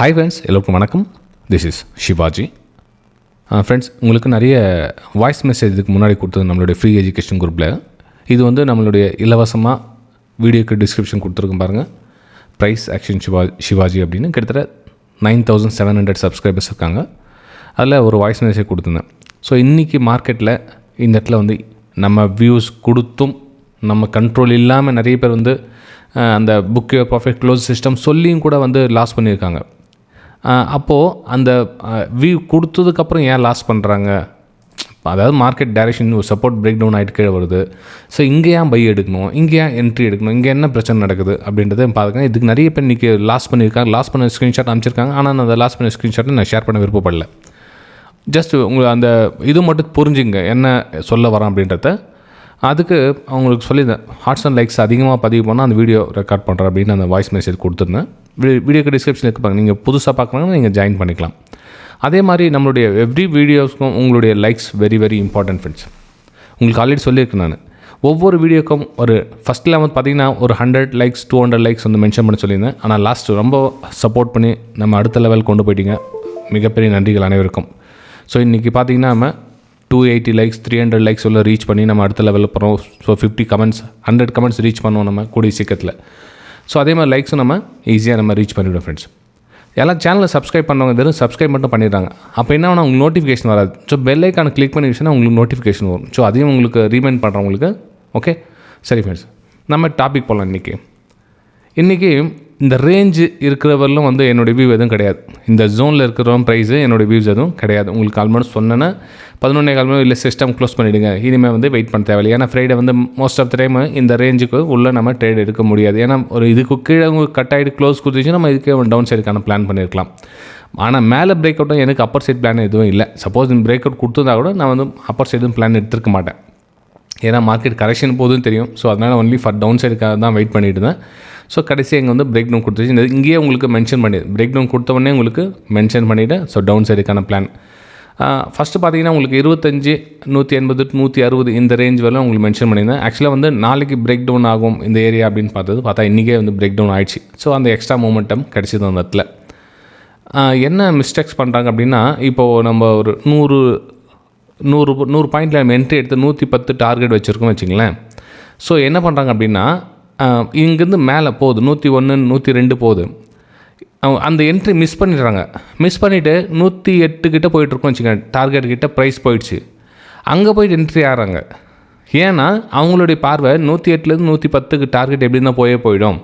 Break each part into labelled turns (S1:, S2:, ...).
S1: Hi friends, எல்லோருக்கும் வணக்கம். This is Shivaji. Friends, உங்களுக்கு நிறைய வாய்ஸ் மெசேஜ் இதுக்கு முன்னாடி கொடுத்தது நம்மளுடைய ஃப்ரீ எஜுகேஷன் குரூப்பில். இது வந்து நம்மளுடைய இலவசமாக வீடியோக்கு டிஸ்கிரிப்ஷன் கொடுத்துருக்கோம் பாருங்கள். ப்ரைஸ்-Aktion சிவாஜி அப்படின்னு கிட்டத்தட்ட 9700 சப்ஸ்கிரைபர்ஸ் இருக்காங்க. அதில் ஒரு வாய்ஸ் மெசேஜ் கொடுத்துருந்தேன். ஸோ இன்றைக்கி மார்க்கெட்டில் இந்த இடத்துல வந்து நம்ம வியூஸ் கொடுத்தும் நம்ம கண்ட்ரோல் இல்லாமல் நிறைய பேர் வந்து அந்த book your profit close system சொல்லியும் கூட வந்து லாஸ் பண்ணியிருக்காங்க. அப்போது அந்த வியூ கொடுத்ததுக்கப்புறம் ஏன் லாஸ் பண்ணுறாங்க? அதாவது மார்க்கெட் டைரெக்ஷன் ஒரு சப்போர்ட் பிரேக் டவுன் ஆகிட்டு கீழே வருது. ஸோ இங்கே ஏன் பை எடுக்கணும், இங்கே ஏன் என்ட்ரி எடுக்கணும், இங்கே என்ன பிரச்சனை நடக்குது அப்படின்றத பார்த்துக்கங்க. இதுக்கு நிறைய பேர் இன்றைக்கி லாஸ் பண்ணியிருக்காங்க. லாஸ் பண்ண ஸ்க்ரீன்ஷாட் அனுப்பிச்சிருக்காங்க. ஆனால் நான் அந்த லாஸ் பண்ண ஸ்க்ரீன்ஷாட்டை நான் ஷேர் பண்ண விருப்பப்படல. ஜஸ்ட் உங்கள் அந்த இது மட்டும் புரிஞ்சுங்க என்ன சொல்ல வரேன் அப்படின்றத. அதுக்கு அவங்களுக்கு சொல்லியிருந்தேன், ஹார்ட்ஸ் அண்ட் லைக்ஸ் அதிகமாக பதிவு பண்ணால் அந்த வீடியோ ரெக்கார்ட் பண்ணுறேன் அப்படின்னு அந்த வாய்ஸ் மெசேஜ் கொடுத்துருந்தேன். வீடியோக்கு டிஸ்கிரிப்ஷனில் இருப்பாங்க. நீங்கள் புதுசாக பார்க்குறாங்கன்னா நீங்கள் ஜாயின் பண்ணிக்கலாம். அதே மாதிரி நம்மளுடைய எவ்ரி வீடியோஸ்க்கும் உங்களுடைய likes very very important friends. உங்களுக்கு ஆல்ரெடி சொல்லியிருக்கேன் நான். ஒவ்வொரு வீடியோக்கும் ஒரு ஃபஸ்ட்டில் வந்து பார்த்திங்கன்னா ஒரு 100 லைக்ஸ் 200 லைக்ஸ் வந்து மென்ஷன் பண்ண சொல்லியிருந்தேன். ஆனால் லாஸ்ட்டு ரொம்ப சப்போர்ட் பண்ணி நம்ம அடுத்த லெவல் கொண்டு போயிட்டீங்க. மிகப்பெரிய நன்றிகள் அனைவருக்கும். ஸோ இன்றைக்கி பார்த்திங்கன்னா நம்ம 280 லைக்ஸ் 300 லைக்ஸ் உள்ள ரீச் பண்ணி நம்ம அடுத்த லெவலில் போகிறோம். ஸோ 50 கமெண்ட்ஸ் 100 கமெண்ட்ஸ் ரீச் பண்ணுவோம் நம்ம கூடிய சீக்கிரத்தில். ஸோ அதே மாதிரி லைக்ஸும் நம்ம ஈஸியாக நம்ம ரீச் பண்ணிவிடுவோம் ஃப்ரெண்ட்ஸ். எல்லாம் சேனலில் சப்ஸ்கிரைப் பண்ணுவாங்க, வெறும் சப்ஸ்கிரைப் மட்டும் பண்ணிடுறாங்க. அப்போ என்ன வேணால் உங்களுக்கு நோட்டிஃபிகேஷன் வராது. ஸோ பெல் ஐக்கான கிளிக் பண்ணி வச்சுன்னா உங்களுக்கு நோட்டிஃபிகேஷன் வரும். ஸோ அதையும் உங்களுக்கு ரீமைண்ட் பண்ணுறவங்களுக்கு ஓகே. சரி ஃப்ரெண்ட்ஸ், நம்ம டாபிக் போகலாம். இன்றைக்கி இந்த ரேஞ்சு இருக்கிறவரிலும் வந்து என்னோடய வியூ எதுவும் கிடையாது. இந்த ஜோனில் இருக்கிறவங்க ப்ரைஸு என்னோடய வியூஸ் எதுவும் கிடையாது. உங்களுக்கு ஆல்மோஸ்ட் சொன்னேன்னா 11:15 இல்லை சிஸ்டம் க்ளோஸ் பண்ணிவிடுங்க, இனிமேல் வந்து வெயிட் பண்ண தேவையில்லை. ஏன்னா ஃப்ரைடே வந்து மோஸ்ட் ஆஃப் த டைம் இந்த ரேஞ்சுக்கு உள்ளே நம்ம ட்ரேட் எடுக்க முடியாது. ஏன்னா ஒரு இதுக்கு கீழே கட் ஆகிட்டு க்ளோஸ் கொடுத்துச்சு, நம்ம இதுக்கு டவுன் சைடுக்கான பிளான் பண்ணியிருக்கலாம். ஆனால் மேலே பிரேக் அவுட்டும் எனக்கு அப்பர் சைட் பிளான் எதுவும் இல்லை. சப்போஸ் இந்த பிரேக் அவுட் கொடுத்துருந்தா கூட நான் வந்து அப்பர் சைடும் பிளான் எடுத்துருக்க மாட்டேன். ஏன்னா மார்க்கெட் கரெக்ஷன் போதும் தெரியும். ஸோ அதனால் ஒன்லி ஃபார் டவுன் சைடுக்காக தான் வெயிட் பண்ணிட்டு இருந்தேன். ஸோ கடைசி இங்கே வந்து பிரேக் டவுன் கொடுத்துச்சு. இந்த இங்கேயே உங்களுக்கு மென்ஷன் பண்ணி பிரேக் டவுன் கொடுத்தவொடனே உங்களுக்கு மென்ஷன் பண்ணிவிட்டேன். ஸோ டவுன் சைடுக்கான பிளான் ஃபஸ்ட்டு பார்த்தீங்கன்னா உங்களுக்கு 25, 180, 160 இந்த ரேஞ்ச் வரலாம் உங்களுக்கு மென்ஷன் பண்ணியிருந்தேன். ஆக்சுவலாக வந்து நாளைக்கு பிரேக் டவுன் ஆகும் இந்த ஏரியா அப்படின்னு பார்த்தா இன்றைக்கே வந்து பிரேக் டவுன் ஆகிடுச்சு. ஸோ அந்த எக்ஸ்ட்ரா மூமெண்டம் கிடச்சிது அந்த இடத்துல. என்ன மிஸ்டேக்ஸ் பண்ணுறாங்க அப்படின்னா, இப்போது நம்ம ஒரு 100 பாயிண்டில் நம்ம என்ட்ரி எடுத்து 110 டார்கெட் வச்சுருக்கோம் வச்சுங்களேன். ஸோ என்ன பண்ணுறாங்க அப்படின்னா, இங்கேருந்து மேலே போகுது 101, 102 போகுது. அந்த என்ட்ரி மிஸ் பண்ணிடுறாங்க. மிஸ் பண்ணிவிட்டு 108 கிட்டே போயிட்டுருக்கோம் வச்சுக்கோங்க. டார்கெட் கிட்டே ப்ரைஸ் போயிடுச்சு. அங்கே போய்ட்டு என்ட்ரி ஆகிறாங்க. ஏன்னா அவங்களுடைய பார்வை 108லேருந்து 110க்கு டார்கெட் எப்படின்னா போயிடும்,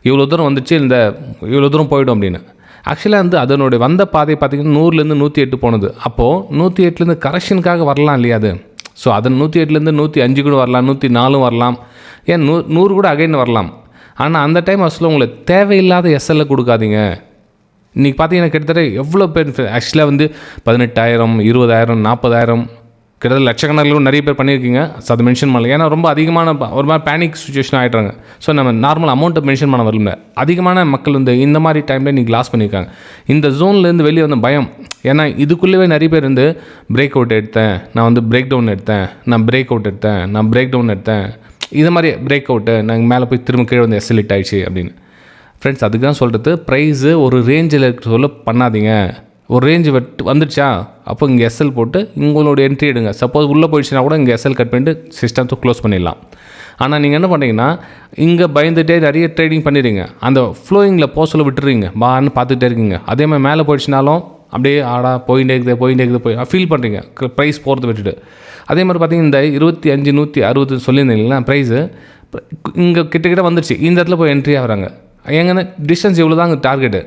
S1: இவ்வளோ தூரம் வந்துச்சு, இவ்வளோ தூரம் போயிடும் அப்படின்னு. ஆக்சுவலாக வந்து அதனுடைய வந்த பாதை பார்த்திங்கன்னா 100லேருந்து 108 போனது. அப்போது 108லேருந்து கரெக்ஷனுக்காக வரலாம் இல்லையா அது. ஸோ அது 108லேருந்து 105 கூட வரலாம், 104 வரலாம், ஏன் 100 கூட அகைன் வரலாம். ஆனால் அந்த டைம் அசலில் உங்களுக்கு தேவையில்லாத எஸ்எல்ல கொடுக்காதீங்க. இன்றைக்கி பார்த்தீங்கன்னா கிட்டத்தட்ட எவ்வளோ பேர் ஆக்சுவலாக வந்து 18,000, 20,000, 40,000 கிட்டத்தட்ட லட்சக்கணக்கில் நிறைய பேர் பண்ணியிருக்கீங்க. ஸோ அதை மென்ஷன் பண்ணல. ஏன்னா ரொம்ப அதிகமான ஒரு மாதிரி பேனிக் சுச்சுவேஷன் ஆகிட்றாங்க. ஸோ நம்ம நார்மல் அமௌண்ட்டை மென்ஷன் பண்ண வரல. அதிகமான மக்கள் வந்து இந்த மாதிரி டைமில் இன்றைக்கி லாஸ் பண்ணியிருக்காங்க. இந்த ஜோன்லேருந்து வெளியே வந்த பயம். ஏன்னா இதுக்குள்ளேயே நிறைய பேர் வந்து பிரேக் அவுட் எடுத்தேன், நான் வந்து பிரேக் டவுன் எடுத்தேன், நான் பிரேக் அவுட் எடுத்தேன், நான் பிரேக் டவுன் எடுத்தேன், இது மாதிரி பிரேக் அவுட்டு நாங்கள் மேலே போய் திரும்ப கீழே வந்து எஸ்எல்இட் ஆகிடுச்சு அப்படின்னு. ஃப்ரெண்ட்ஸ், அதுக்கு தான் சொல்கிறது, ப்ரைஸு ஒரு ரேஞ்சில் இருக்க சொல்ல பண்ணாதீங்க. ஒரு ரேஞ்சு வந்துடுச்சா அப்போ இங்கே எஸ்எல் போட்டு உங்களோட என்ட்ரி எடுங்க. சப்போஸ் உள்ளே போயிடுச்சுன்னா கூட இங்கே எஸ்எல் கட் பண்ணிட்டு சிஸ்டத்தை க்ளோஸ் பண்ணிடலாம். ஆனால் நீங்கள் என்ன பண்ணுறீங்கன்னா, இங்கே பயந்துகிட்டே நிறைய ட்ரேடிங் பண்ணிடுறீங்க. அந்த ஃப்ளோயிங்கில் சொல்ல விட்டுறீங்க, பான்னு பார்த்துட்டே இருக்கீங்க. அதே மாதிரி மேலே போயிடுச்சுனாலும் அப்படியே போயிட்டே இருக்குது ஃபீல் பண்ணுறீங்க ப்ரைஸ் போகிறத விட்டுட்டு. அதே மாதிரி பார்த்தீங்கன்னா இந்த 25, 160 சொல்லியிருந்தீங்களா ப்ரைஸு, இங்கே கிட்ட வந்துடுச்சு. இந்த இடத்துல போய் என்ட்ரி ஆகிறாங்க. எங்கன்னா டிஸ்டன்ஸ் இவ்வளோ தான் அங்கே டார்கெட்டு,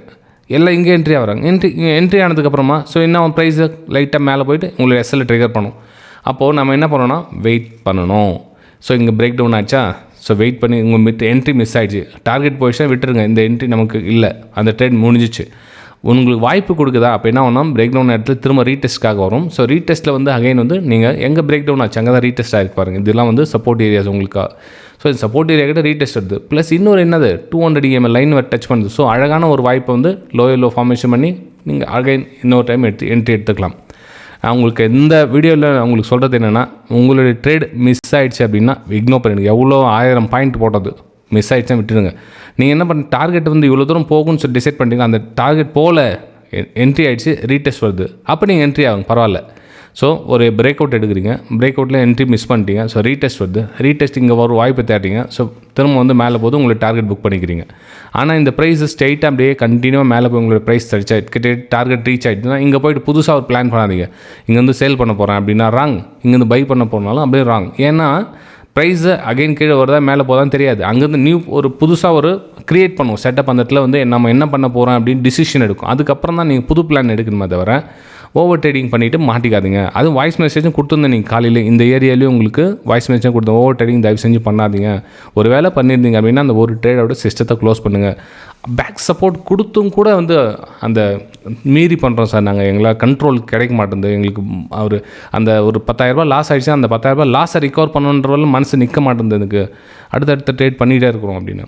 S1: எல்லாம் இங்கே என்ட்ரி ஆகிறாங்க. என்ட்ரி ஆனதுக்கப்புறமா ஸோ என்ன ப்ரைஸு லைட்டாக மேலே போய்ட்டு உங்களுக்கு எஸ்எல்ல ட்ரிகர் பண்ணும். அப்போது நம்ம என்ன பண்ணோன்னா வெயிட் பண்ணணும். ஸோ இங்கே பிரேக் டவுன் ஆச்சா, ஸோ வெயிட் பண்ணி உங்கள் என்ட்ரி மிஸ் ஆகிடுச்சு, டார்கெட் போயிடுச்சுன்னா விட்டுருங்க. இந்த என்ட்ரி நமக்கு இல்லை, அந்த ட்ரேட் முடிஞ்சிச்சு. உங்களுக்கு வாய்ப்பு கொடுக்குதா அப்போ என்ன ஒன்றும் பிரேக் டவுன் இடத்துல திரும்ப ரீடெஸ்ட்காக வரும். ஸோ ரீடெஸ்ட்டில் வந்து அகைன் வந்து நீங்கள் எங்கே பிரேக் டவுன் ஆச்சு அங்கே தான் ரீடெஸ்ட் ஆகிருக்கு பாருங்கள். இதெல்லாம் வந்து சப்போர்ட் ஏரியாஸ் உங்களுக்கு. ஸோ இந்த சப்போர்ட் ஏரியா கிட்ட ரீடெஸ்ட் வருது. ப்ளஸ் இன்னொரு என்னது 200 EMA லைன் டச் பண்ணுது. ஸோ அழகான ஒரு வாய்ப்பை வந்து லோ ஃபார்மேஷன் பண்ணி நீங்கள் அகைன் இன்னொரு டைம் என்ட்ரி எடுத்துக்கலாம். உங்களுக்கு எந்த வீடியோவில் உங்களுக்கு சொல்கிறது என்னென்னா, உங்களுடைய ட்ரேட் மிஸ் ஆகிடுச்சு அப்படின்னா இக்னோர் பண்ணிடுங்க. எவ்வளோ 1000 பாயிண்ட் போட்டது மிஸ் ஆகிடுச்சா விட்டுருங்க. நீங்கள் என்ன பண்ண டார்கெட் வந்து இவ்வளோ தூரம் போகும்னு சொல்லி டிசைட் பண்ணிட்டீங்க, அந்த டார்கெட் போல் என்ட்ரி ஆகிடுச்சு, ரீடெஸ்ட் வருது, அப்போ நீங்கள் என்ட்ரி ஆகுங்க, பரவாயில்ல. ஸோ ஒரு பிரேக் அவுட் எடுக்கிறீங்க, பிரேக் அவுட்டில் என்ட்ரி மிஸ் பண்ணிட்டீங்க, ஸோ ரீடெஸ்ட் வருது, ரீடெஸ்ட் இங்கே ஒரு வாய்ப்பு தேடிங்க, ஸோ திரும்ப வந்து மேலே போது உங்களுக்கு டார்கெட் புக் பண்ணிக்கிறீங்க. ஆனால் இந்த ப்ரைஸ் ஸ்ட்ரெயிட்டாக அப்படியே கண்டினியூவாக மேலே போய் உங்களோட ப்ரைஸ் தடிச்சு கிட்டே டார்கெட் ரீச் ஆகிட்டுனா இங்கே போய்ட்டு புதுசாக ஒரு பிளான் பண்ணாதீங்க. இங்கே வந்து சேல் பண்ண போகிறேன் அப்படின்னா ராங், இங்கேருந்து பை பண்ண போனாலும் அப்படியே ராங். ஏன்னா ப்ரைஸை அகைன் கீழே வருதா மேலே போதான்னு தெரியாது. அங்கேருந்து நியூ ஒரு புதுசாக ஒரு க்ரியேட் பண்ணுவோம் செட்டப், அந்த இடத்துல வந்து நம்ம என்ன பண்ண போகிறோம் அப்படின்னு டிசிஷன் எடுக்கும். அதுக்கப்புறம் தான் நீங்கள் புது பிளான் எடுக்கணுமே தவிர ஓவர் ட்ரேடிங் பண்ணிவிட்டு மாட்டிக்காதீங்க. அதுவும் வாய்ஸ் மெசேஜும் கொடுத்துருந்தேன் நீங்கள் காலையில் இந்த ஏரியாலேயும் உங்களுக்கு வாய்ஸ் மெசேஜும் கொடுத்தேன். ஓவர் ட்ரேடிங் தயவு செஞ்சு பண்ணாதீங்க. ஒரு வேளை பண்ணியிருந்தீங்க அப்படின்னா அந்த ஒரு ட்ரேடோட சிஸ்டத்தை க்ளோஸ் பண்ணுங்கள். பேக் சப்போர்ட் கொடுத்தும் கூட வந்து அந்த மீறி பண்ணுறோம் சார், நாங்கள் எங்களால் கண்ட்ரோல் கிடைக்க மாட்டேங்குது, எங்களுக்கு அந்த ஒரு 10,000 லாஸ் ஆகிடுச்சு, அந்த 10,000 லாஸை ரிகவர் பண்ணணுன்றவரை மனசு நிற்க மாட்டேங்குது, எனக்கு அடுத்தடுத்த ட்ரேட் பண்ணிகிட்டே இருக்கிறோம் அப்படின்னு.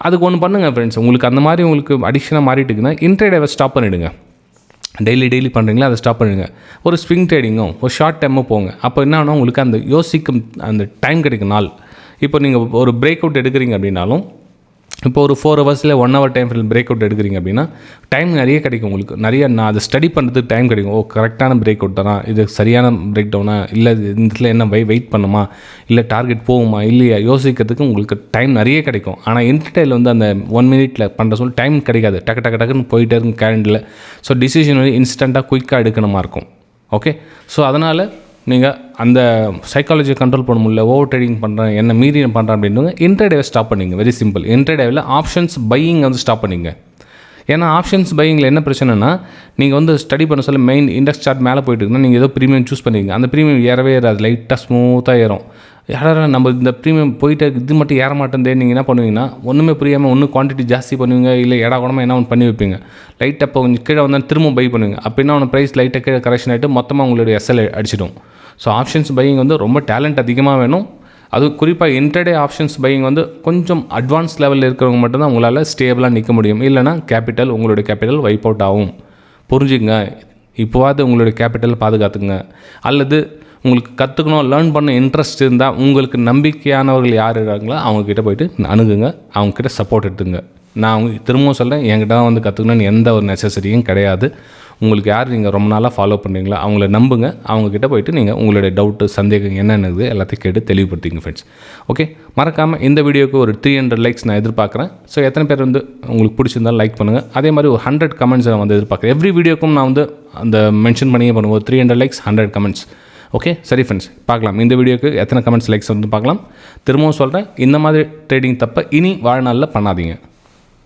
S1: அதுக்கு ஒன்று பண்ணுங்கள் ஃப்ரெண்ட்ஸ். உங்களுக்கு அந்த மாதிரி உங்களுக்கு அடிக்ஷனாக மாறிட்டுக்குன்னா இன்ட்ரேடேவை ஸ்டாப் பண்ணிவிடுங்க. டெய்லி பண்ணுறீங்களா, அதை ஸ்டாப் பண்ணுங்கள். ஒரு ஸ்விங் ட்ரேடிங்கும் ஒரு ஷார்ட் டைமும் போங்க. அப்போ என்ன ஆகும், உங்களுக்கு அந்த யோசிக்கும் அந்த டைம் கிடைக்கும் நாள். இப்போ நீங்கள் ஒரு பிரேக் அவுட் எடுக்கிறீங்க அப்படின்னாலும், இப்போ ஒரு 4 hours 1 hour time frame break out எடுக்கிறீங்க அப்படின்னா டைம் நிறைய கிடைக்கும் உங்களுக்கு. நிறைய நான் அதை ஸ்டடி பண்ணுறதுக்கு டைம் கிடைக்கும். கரெக்டான பிரேக் அவுட் தானா, இது சரியான பிரேக் டவுனா, இல்லை இந்த இடத்துல என்ன வெயிட் பண்ணுமா, இல்லை டார்கெட் போகுமா இல்லையா, யோசிக்கிறதுக்கு உங்களுக்கு டைம் நிறைய கிடைக்கும். ஆனால் இன்டர்டேயில் வந்து அந்த 1 minute பண்ணுற சொல்லி டைம் கிடைக்காது, டக்குன்னு போயிட்டே இருக்கும் கேலண்டரில். ஸோ டிசிஷன் வந்து இன்ஸ்டண்ட்டாக குயிக்காக எடுக்கணுமா இருக்கும். ஓகே, ஸோ அதனால் நீங்கள் அந்த சைக்காலஜியை கண்ட்ரோல் பண்ண முடியல, ஓவர் ட்ரேடிங் பண்ணுறேன், என்ன மீறி பண்ணுறேன் அப்படின்னு இன்ட்ரடேவை ஸ்டாப் பண்ணிங்க. Very simple. இன்ட்ரடேவில் ஆப்ஷன்ஸ் பையிங் வந்து ஸ்டாப் பண்ணிங்க. ஏன்னா ஆப்ஷன்ஸ் பையிங்கில் என்ன பிரச்சனைனா, நீங்கள் வந்து ஸ்டடி பண்ண சொல்ல மெயின் இண்டெக்ஸ் சார்ட் மேலே போயிட்டு இருக்குன்னா நீங்கள் ஏதோ ப்ரீமியம் சூஸ் பண்ணிங்க, அந்த ப்ரீமியம் ஏறவே ஏறாது, லைட்டாக ஸ்மூத்தாக ஏறும். யாராவது நம்ம இந்த ப்ரீமியம் போயிட்டு இது மட்டும் ஏற மாட்டேன் நீங்கள் என்ன பண்ணுவீங்கன்னா, ஒன்றுமே புரியாமல் ஒன்று குவான்டிட்டி ஜாஸ்தி பண்ணுவீங்க, இல்லை ஏடா கூடமாக என்ன ஒன்று பண்ணி வைப்பீங்க. லைட்டாக இப்போ கொஞ்சம் கீழே வந்தால் திரும்ப பை பண்ணுவீங்க. அப்படின்னா ஒன்று ப்ரைஸ் லைட்டாக கீழே கரெக்ஷன் ஆகிட்டு மொத்தமாக உங்களுடைய எஸ்எல் அடிச்சிடும். ஸோ ஆப்ஷன்ஸ் பையிங் வந்து ரொம்ப டேலண்ட் அதிகமாக வேணும். அது குறிப்பாக இன்ட்ரடே ஆப்ஷன்ஸ் பையிங் வந்து கொஞ்சம் அட்வான்ஸ் லெவலில் இருக்கிறவங்க மட்டும்தான் உங்களால் ஸ்டேபிளாக நிற்க முடியும். இல்லைனா உங்களுடைய கேபிட்டல் வைப் அவுட் ஆகும். புரிஞ்சுங்க. இப்போவாது உங்களுடைய கேபிட்டல் பாதுகாத்துங்க. அல்லது உங்களுக்கு கற்றுக்கணும், லேர்ன் பண்ண இன்ட்ரெஸ்ட் இருந்தால் உங்களுக்கு நம்பிக்கையானவர்கள் யார் இருக்காங்களோ அவங்கக்கிட்ட போய்ட்டு அணுகுங்க, அவங்கக்கிட்ட சப்போர்ட் எடுத்துங்க. நான் அவங்க திரும்பவும் சொல்கிறேன், என்கிட்ட தான் வந்து கற்றுக்கணும்னு எந்த ஒரு நெசசரியும் கிடையாது. உங்களுக்கு யார் நீங்கள் ரொம்ப நாளாக ஃபாலோ பண்ணுறீங்களோ அவங்கள நம்புங்க. அவங்கக்கிட்ட போய்ட்டு நீங்கள் உங்களுடைய டவுட்டு சந்தேகம் என்னென்னது எல்லாத்தையும் கேட்டு தெளிவுபடுத்திங்க ஃப்ரெண்ட்ஸ். ஓகே, மறக்காமல் இந்த வீடியோக்கு ஒரு 300 லைக்ஸ் நான் எதிர்பார்க்குறேன். ஸோ எத்தனை பேர் வந்து உங்களுக்கு பிடிச்சிருந்தாலும் லைக் பண்ணுங்கள். அதே மாதிரி ஒரு 100 கமெண்ட்ஸ் நான் வந்து எதிர்பார்க்குறேன். எவ்ரி வீடியோக்கும் நான் வந்து அந்த மென்ஷன் பண்ணியே பண்ணுவேன். ஒரு 300 லைக்ஸ் 100 கமெண்ட்ஸ். ஓகே, சரி ஃப்ரெண்ட்ஸ், பார்க்கலாம் இந்த வீடியோக்கு எத்தனை கமெண்ட்ஸ் லைக்ஸ் வந்து பார்க்கலாம். திரும்பவும் சொல்கிறேன், இந்த மாதிரி ட்ரேடிங் தப்பை இனி வாழ்நாளில் பண்ணாதீங்க.